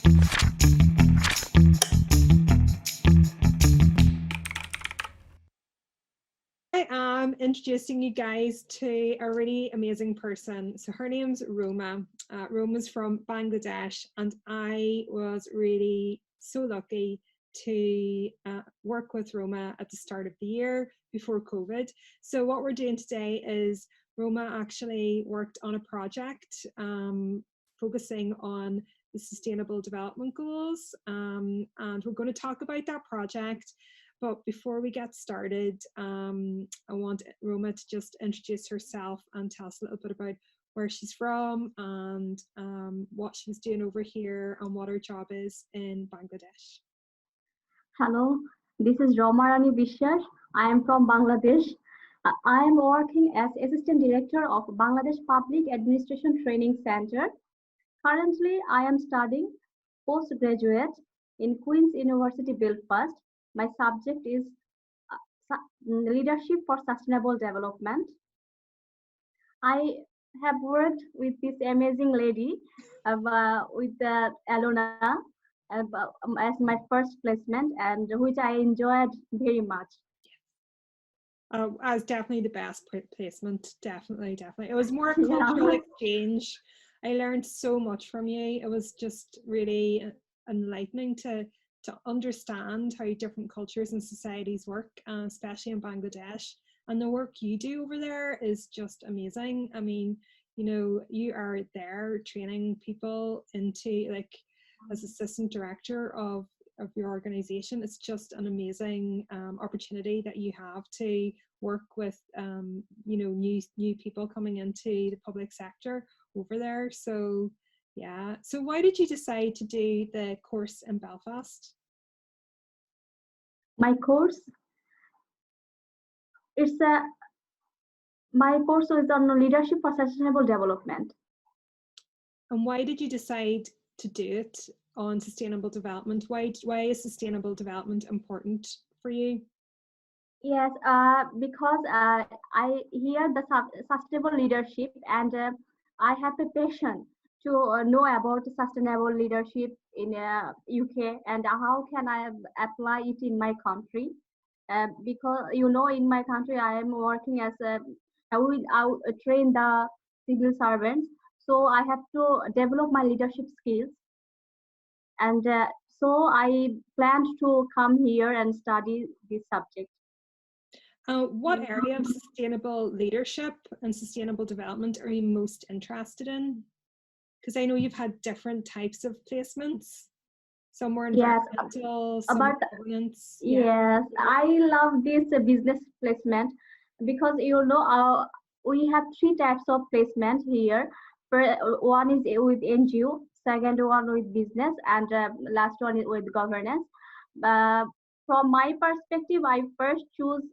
I am introducing you guys to a really amazing person. So her name's Roma. Roma's from Bangladesh, and I was really so lucky to work with Roma at the start of the year before COVID. So what we're doing today is Roma actually worked on a project focusing on the Sustainable Development Goals, and we're going to talk about that project. But before we get started, I want Roma to just introduce herself and tell us a little bit about where she's from and what she's doing over here and what her job is in Bangladesh. Hello, this is Roma Rani Biswas. I am from Bangladesh. I am working as Assistant Director of Bangladesh Public Administration Training Center. Currently, I am studying postgraduate in Queens University Belfast. My subject is Leadership for Sustainable Development. I have worked with this amazing lady, with Alona, as my first placement, and which I enjoyed very much. As definitely the best placement, definitely. It was more a cultural exchange. I learned so much from you. It was just really enlightening to understand how different cultures and societies work, especially in Bangladesh. And the work you do over there is just amazing. I mean, you know, you are there training people into, like, as assistant director of your organization. It's just an amazing opportunity that you have to work with, you know, new people coming into the public sector over there. So yeah. So why did you decide to do the course in Belfast? My course, my course is on leadership for sustainable development. And why did you decide to do it on sustainable development? Why is sustainable development important for you? Yes, because I hear the sustainable leadership, and I have a passion to know about sustainable leadership in UK, and how can I apply it in my country. Because you know, in my country I am working as I will train the civil servants, so I have to develop my leadership skills, and so I planned to come here and study this subject. What area of sustainable leadership and sustainable development are you most interested in? Because I know you've had different types of placements. Some were environmental, some were governance. Yes, I love this business placement, because you know we have three types of placement here. One is with NGO, second one with business, and last one is with governance. From my perspective, I first choose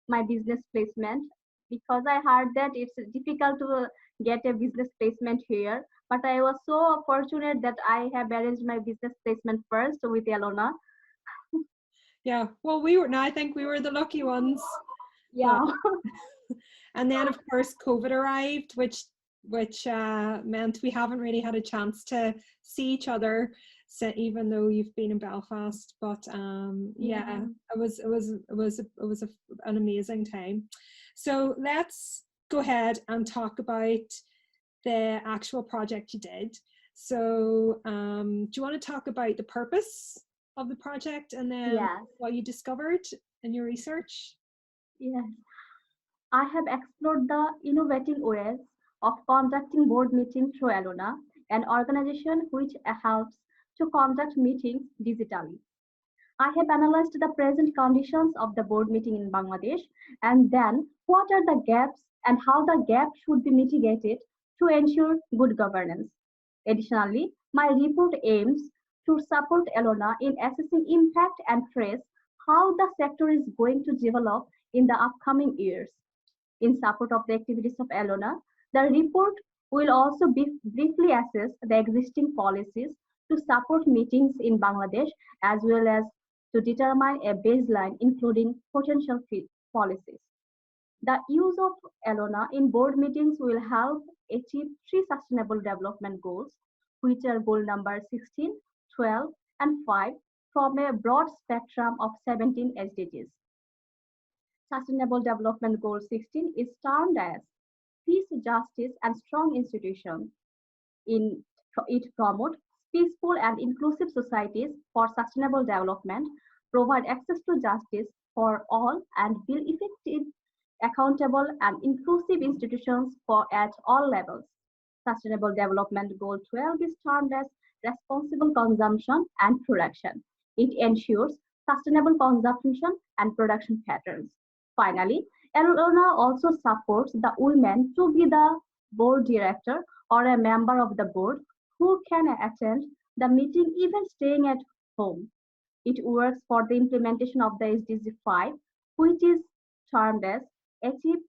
my business placement, because I heard that it's difficult to get a business placement here. But I was so fortunate that I have arranged my business placement first with Alona. Yeah, well, I think we were the lucky ones. Yeah. And then of course COVID arrived, which meant we haven't really had a chance to see each other, so even though you've been in Belfast. But yeah, it was an amazing time. So let's go ahead and talk about the actual project you did. So do you want to talk about the purpose of the project, and then what you discovered in your research? Yes, I have explored the innovative ways of conducting board meetings through Alona, an organization which helps to conduct meetings digitally. I have analyzed the present conditions of the board meeting in Bangladesh, and then what are the gaps and how the gaps should be mitigated to ensure good governance. Additionally, my report aims to support Alona in assessing impact and trace how the sector is going to develop in the upcoming years. In support of the activities of Alona, the report will also briefly assess the existing policies to support meetings in Bangladesh, as well as to determine a baseline including potential policies. The use of Alona in board meetings will help achieve three sustainable development goals, which are goal number 16, 12, and 5 from a broad spectrum of 17 SDGs. Sustainable Development Goal 16 is termed as peace, justice, and strong institutions. In it promotes peaceful and inclusive societies for sustainable development, provide access to justice for all, and build effective, accountable, and inclusive institutions for at all levels. Sustainable Development Goal 12 is termed as responsible consumption and production. It ensures sustainable consumption and production patterns. Finally, Elona also supports the women to be the board director or a member of the board who can attend the meeting even staying at home. It works for the implementation of the SDG 5, which is termed as achieve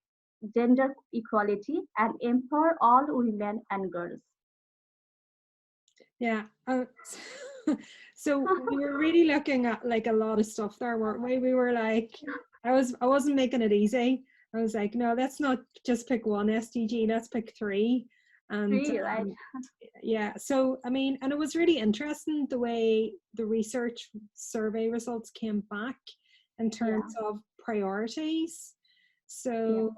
gender equality and empower all women and girls. Yeah. So we were really looking at like a lot of stuff there, weren't we? We were like, I wasn't making it easy. I was like, no, let's not just pick one SDG, let's pick three. And Right? yeah, so I mean, and it was really interesting the way the research survey results came back in terms of priorities. So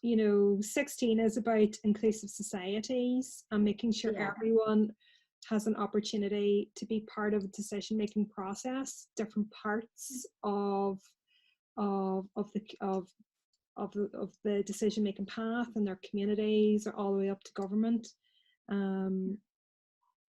you know, 16 is about inclusive societies and making sure everyone has an opportunity to be part of a decision-making process, different parts of the decision-making path in their communities, or all the way up to government.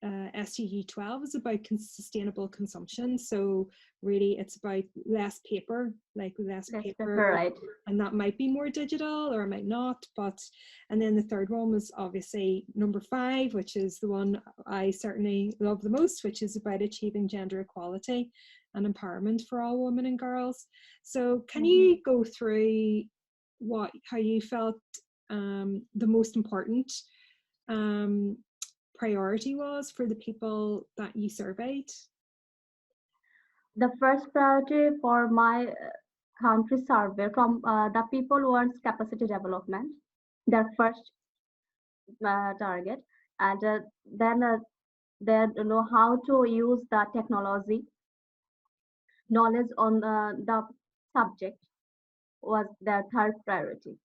SDG 12 is about sustainable consumption. So really it's about less paper, like less paper, right. And that might be more digital or it might not. But, and then the third one was obviously number 5, which is the one I certainly love the most, which is about achieving gender equality and empowerment for all women and girls. So can you go through how you felt the most important priority was for the people that you surveyed? The first priority for my country survey from the people wants capacity development, their first target, and then you know how to use the technology, knowledge on the subject was their third priority.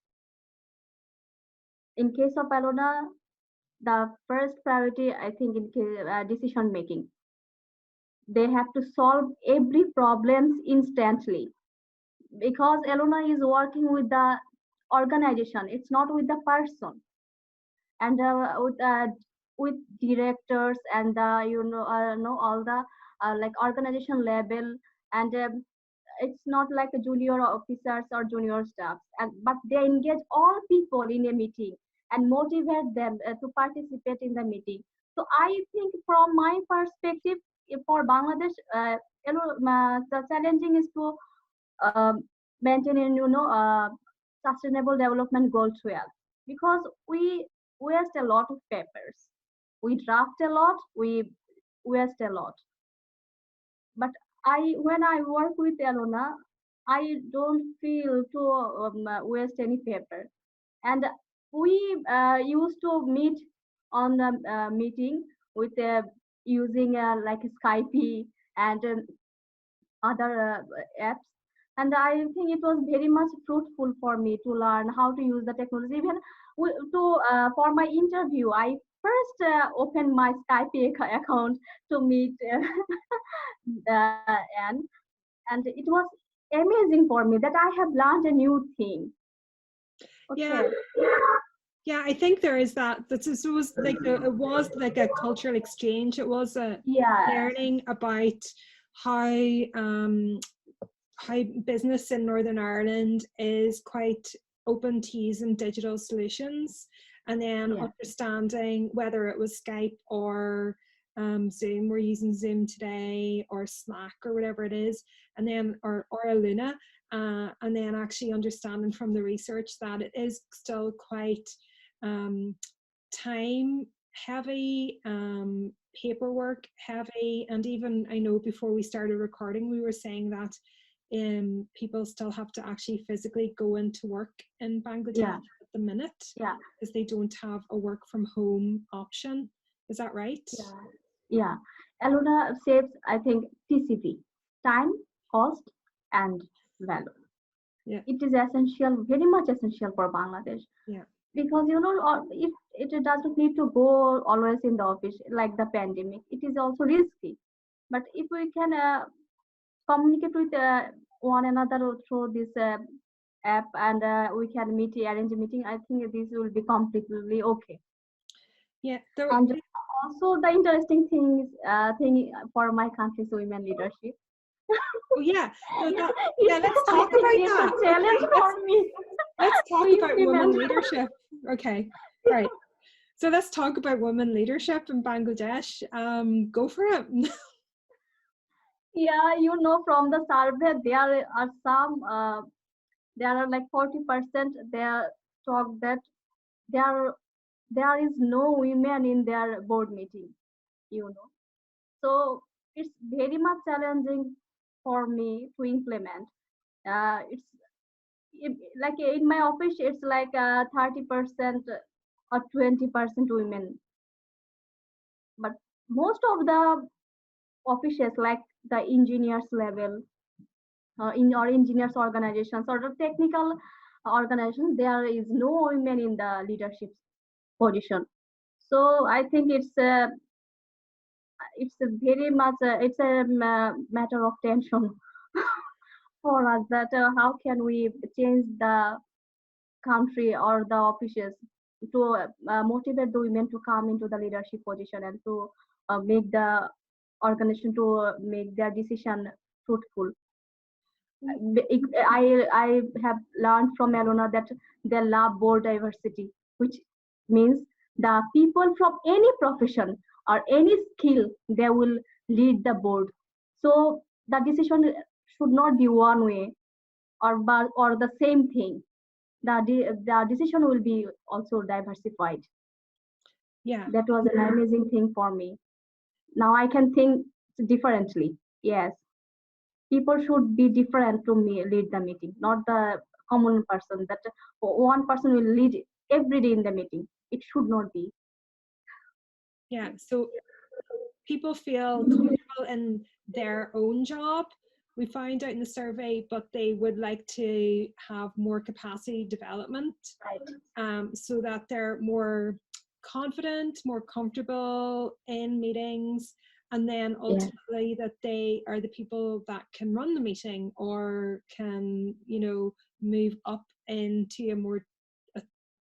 In case of Alona, the first priority, I think, in decision making. They have to solve every problems instantly because Elona is working with the organization. It's not with the person, and with directors and the all the like organization level, and it's not like a junior officers or junior staffs, and but they engage all people in a meeting and motivate them to participate in the meeting. So I think from my perspective, for Bangladesh, the challenging is to um, maintain sustainable development goal 12 because we waste a lot of papers, we draft a lot, we waste a lot. But when I work with Elona, I don't feel to waste any paper. And we used to meet on the meeting with using like Skype and other apps. And I think it was very much fruitful for me to learn how to use the technology. Even for my interview, I first opened my Skype account to meet Anne, and it was amazing for me that I have learned a new thing. Okay. Yeah, I think there is that. It was like it was like a cultural exchange. It was a learning about how business in Northern Ireland is quite open to using digital solutions, and then understanding whether it was Skype or Zoom. We're using Zoom today, or Slack, or whatever it is, and then or a Luna, and then actually understanding from the research that it is still quite time heavy, paperwork heavy, and even I know before we started recording we were saying that people still have to actually physically go into work in Bangladesh at the minute because they don't have a work from home option. Is that right? Yeah. Yeah. Alona saves, I think, TCP, time, cost, and value. Yeah. It is essential, very much essential for Bangladesh, Yeah. because if it doesn't need to go always in the office like the pandemic, it is also risky. But if we can communicate with one another through this app, and we can arrange a meeting, I think this will be completely okay. Yeah. And also the interesting thing for my country's women leadership. Oh yeah. No, It's, let's I talk think about it's that. a challenge Okay, for me let's to talk about women implement. leadership. Okay. Right. So let's talk about women leadership in Bangladesh. Go for it. Yeah, from the survey, there are some, there are like 40%. They talk that there there is no women in their board meeting. You know, so it's very much challenging for me to implement. It's like in my office, it's like 30% or 20% women, but most of the offices, like the engineers level, in or engineers organizations or the technical organization, there is no women in the leadership position. So I think it's a very much it's a matter of tension for us, that how can we change the country or the offices to motivate the women to come into the leadership position, and to make the organization to make their decision fruitful. I have learned from Elona that they love board diversity, which means the people from any profession or any skill, they will lead the board. So the decision should not be one way, or the same thing. The decision will be also diversified. Yeah. That was an amazing thing for me. Now I can think differently. Yes, people should be different to me lead the meeting, not the common person that one person will lead every day in the meeting. It should not be. Yeah. So people feel comfortable in their own job, we found out in the survey, but they would like to have more capacity development, so that they're more confident, more comfortable in meetings, and then ultimately that they are the people that can run the meeting or can, move up into a more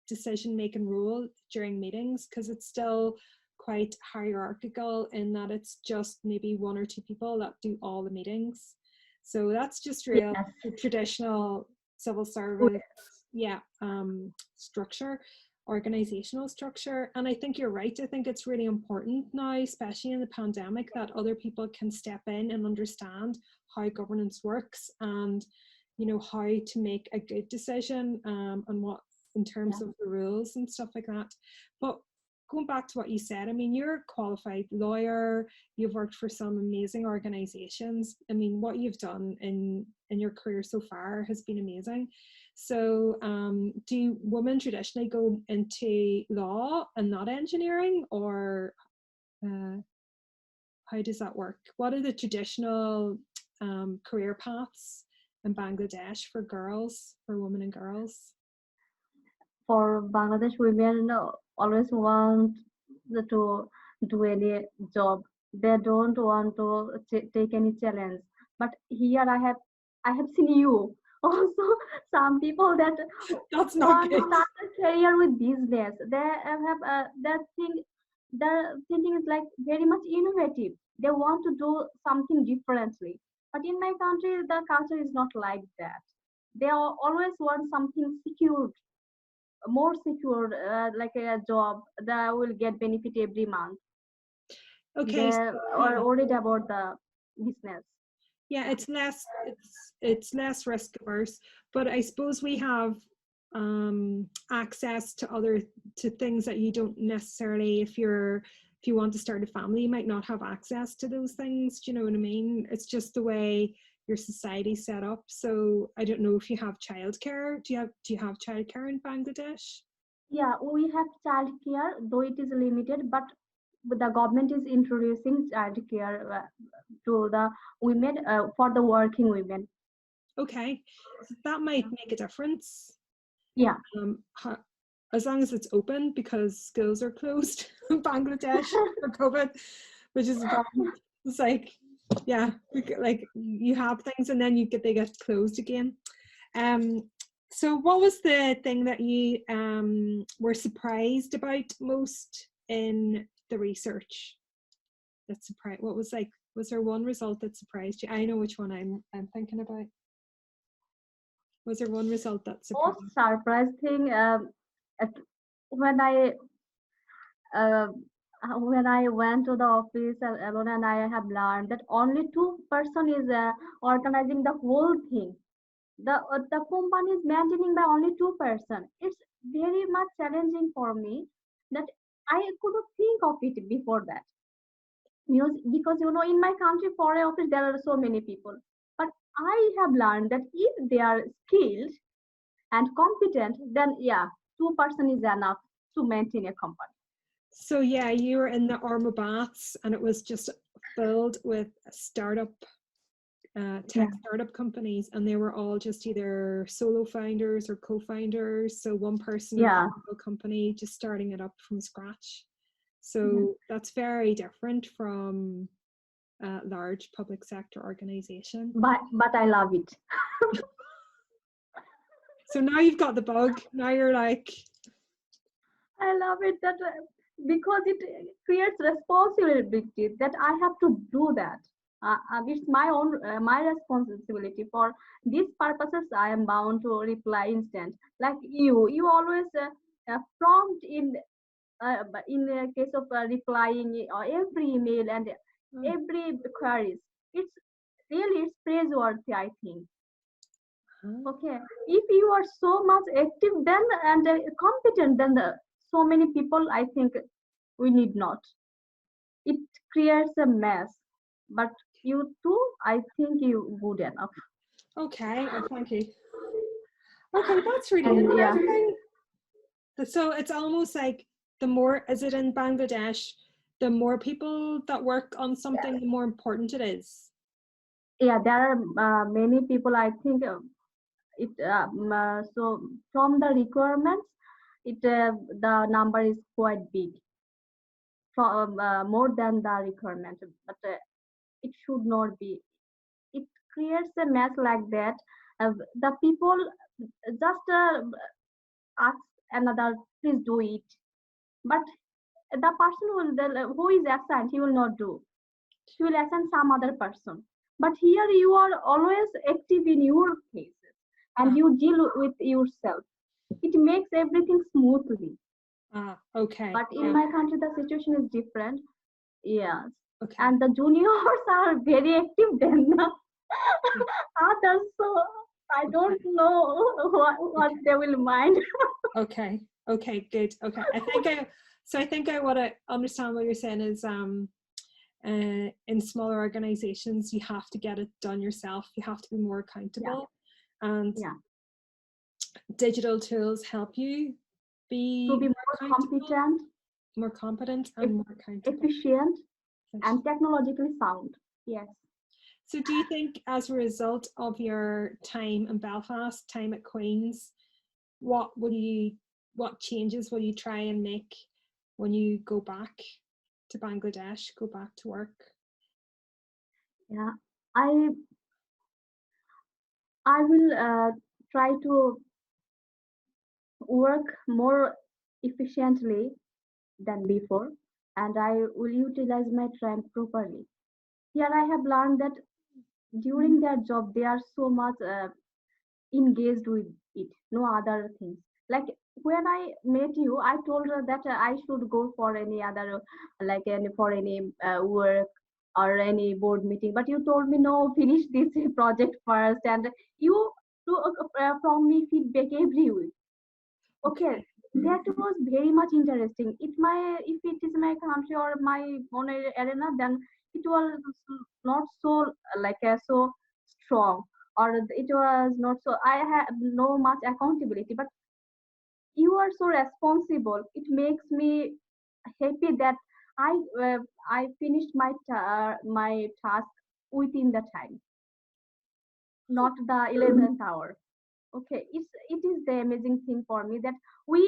decision-making role during meetings, because it's still quite hierarchical in that it's just maybe one or two people that do all the meetings. So that's just real traditional civil service, structure, organizational structure. And I think you're right. I think it's really important now, especially in the pandemic, that other people can step in and understand how governance works, and how to make a good decision, and what in terms of the rules and stuff like that. But going back to what you said, I mean, you're a qualified lawyer, you've worked for some amazing organizations. I mean, what you've done in your career so far has been amazing. So do women traditionally go into law and not engineering, or how does that work? What are the traditional career paths in Bangladesh for girls, for women and girls? For Bangladesh women, always want to do any job. They don't want to take any challenge. But here I have seen you also, some people that That's not want to good. start a career with business. They have their thinking is like very much innovative. They want to do something differently. But in my country, the culture is not like that. They always want something secure, more secure, like a job that will get benefit every month. Okay, They so, are worried about the business. yeah, it's less risk averse, but I suppose we have access to things that you don't necessarily, if you want to start a family, you might not have access to those things. Do you know what I mean? It's just the way your society's set up. So I don't know if you have childcare. Do you have childcare in Bangladesh? Yeah, we have childcare, though it is limited, but the government is introducing childcare to the women, for the working women. Okay, so that might make a difference. Yeah. As long as it's open, because schools are closed in Bangladesh for COVID, which is a problem. It's like, yeah, like you have things and then they get closed again. So what was the thing that you were surprised about most in the research? That surprised, was there one result that surprised you? I know which one I'm thinking about. Was there one result that surprised Most surprising thing, when I uh, when I went to the office alone, and I have learned that only two-person is organizing the whole thing. The company is maintaining by only two-person. It's very much challenging for me that I couldn't think of it before that. Because in my country for a office there are so many people, but I have learned that if they are skilled and competent, then yeah, two-person is enough to maintain a company. So yeah, you were in the Arma Baths and it was just filled with tech startup companies, and they were all just either solo founders or co-founders. So one person in a company just starting it up from scratch. So that's very different from a large public sector organization. But I love it. So now you've got the bug. Now you're like, I love it that because it creates responsibility that I have to do that. It's my own my responsibility. For these purposes, I am bound to reply instant. Like you always prompt in the case of replying every email and every queries. It's praiseworthy, I think. Okay, if you are so much active then and competent, then so many people, I think we need not. It creates a mess, but you too, I think you good enough. okay, oh, thank you. Okay, that's really And interesting. So it's almost like the more, is it in Bangladesh, the more people that work on something, the more important it is. Yeah, there are many people, I think so from the requirements, the number is quite big, from more than the requirement, but it should not be. It creates a mess like that. The people just ask another, please do it, but the person who is assigned, he will not do. He will assign some other person. But here you are always active in your cases and you deal with yourself. It makes everything smoothly. Okay. But in my country, the situation is different. Yes. Okay. And the juniors are very active than the others. So I don't know what they will mind. Okay. Okay, good. Okay. I think I want to understand what you're saying is in smaller organizations, you have to get it done yourself. You have to be more accountable. And digital tools help you to be more competent and more accountable, efficient and technologically sound. Yes. So do you think as a result of your time in Belfast, time at Queens, what changes will you try and make when you go back to Bangladesh, go back to work? Yeah, I will try to work more efficiently than before, and I will utilize my time properly. Here I have learned that during their job they are so much engaged with it, no other things. Like when I met you, I told her that I should go for any other, for any work or any board meeting. But you told me no, finish this project first, and you from me feedback every week. Okay, that was very much interesting. If it is my country or my own arena, then it was not so so strong, or it was not so. I have no much accountability, but. You are so responsible. It makes me happy that I am also responsible. It makes me happy that I am also responsible. And I have learned that I should go for any other, board meeting. But you told me no, finish this project first, and you I finished my task within the time, not the 11th hour. Okay, it is the amazing thing for me that we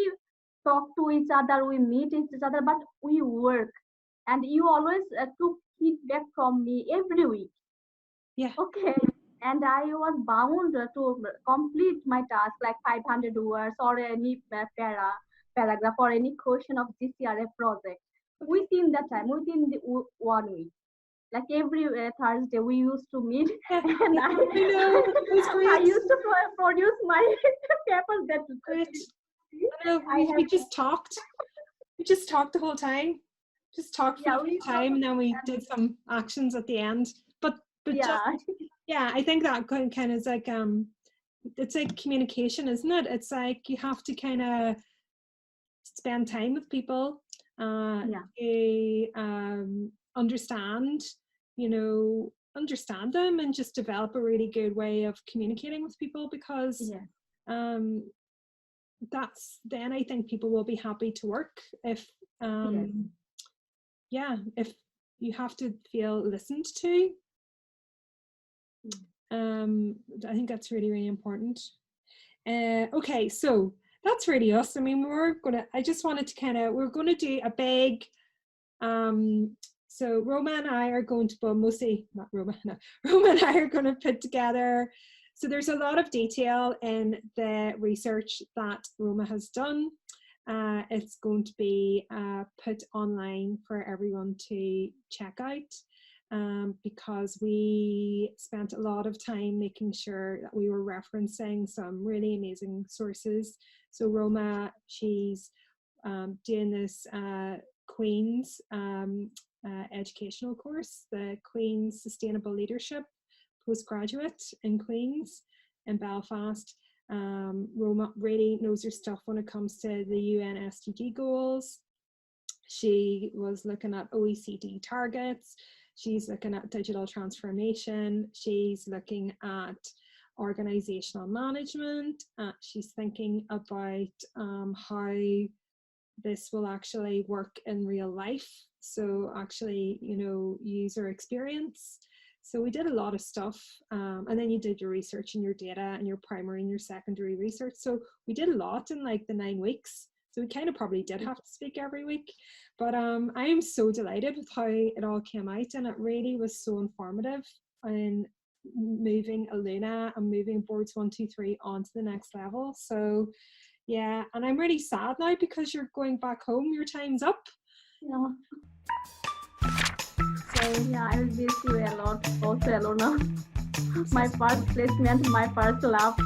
talk to each other, we meet each other, but we work, and you always took feedback from me every week. Yeah. Okay, and I was bound to complete my task like 500 words or any paragraph or any question of GCRF project Okay. within the time, within the 1 week. Like every Thursday, we used to meet, Yeah. and Yeah, I know. It was I great. used to produce my papers that Great. I know. I We have. just talked. We just talked the whole time. Just talked for the Yeah, whole we time, talk, and then we and did some actions at the end. But just yeah, yeah, I think that kind of is like it's like communication, isn't it? It's like you have to kind of spend time with people, yeah, to understand, understand them, and just develop a really good way of communicating with people, because yeah, um, that's then I think people will be happy to work if yes, yeah, if you have to feel listened to. mm, I think that's really, really important. Okay, so that's really us. I mean, I just wanted to we're gonna do a big, so Roma and I are going to, well, mostly not Roma, no, Roma and I are going to put together, so there's a lot of detail in the research that Roma has done. It's going to be put online for everyone to check out. Because we spent a lot of time making sure that we were referencing some really amazing sources. So Roma, she's doing this Queens educational course, the Queens Sustainable Leadership postgraduate in Queens in Belfast. Roma really knows her stuff when it comes to the UN SDG goals. She was looking at OECD targets. She's looking at digital transformation. She's looking at organizational management. She's thinking about how this will actually work in real life. So actually, user experience. So we did a lot of stuff. And then you did your research and your data and your primary and your secondary research. So we did a lot in like the 9 weeks. So we kind of probably did have to speak every week. But I am so delighted with how it all came out. And it really was so informative in moving Aluna and moving boards 1, 2, 3 on to the next level. So yeah, and I'm really sad now because you're going back home. Your time's up. yeah, So yeah. I will miss you a lot, also, Alona. My first placement, my first love.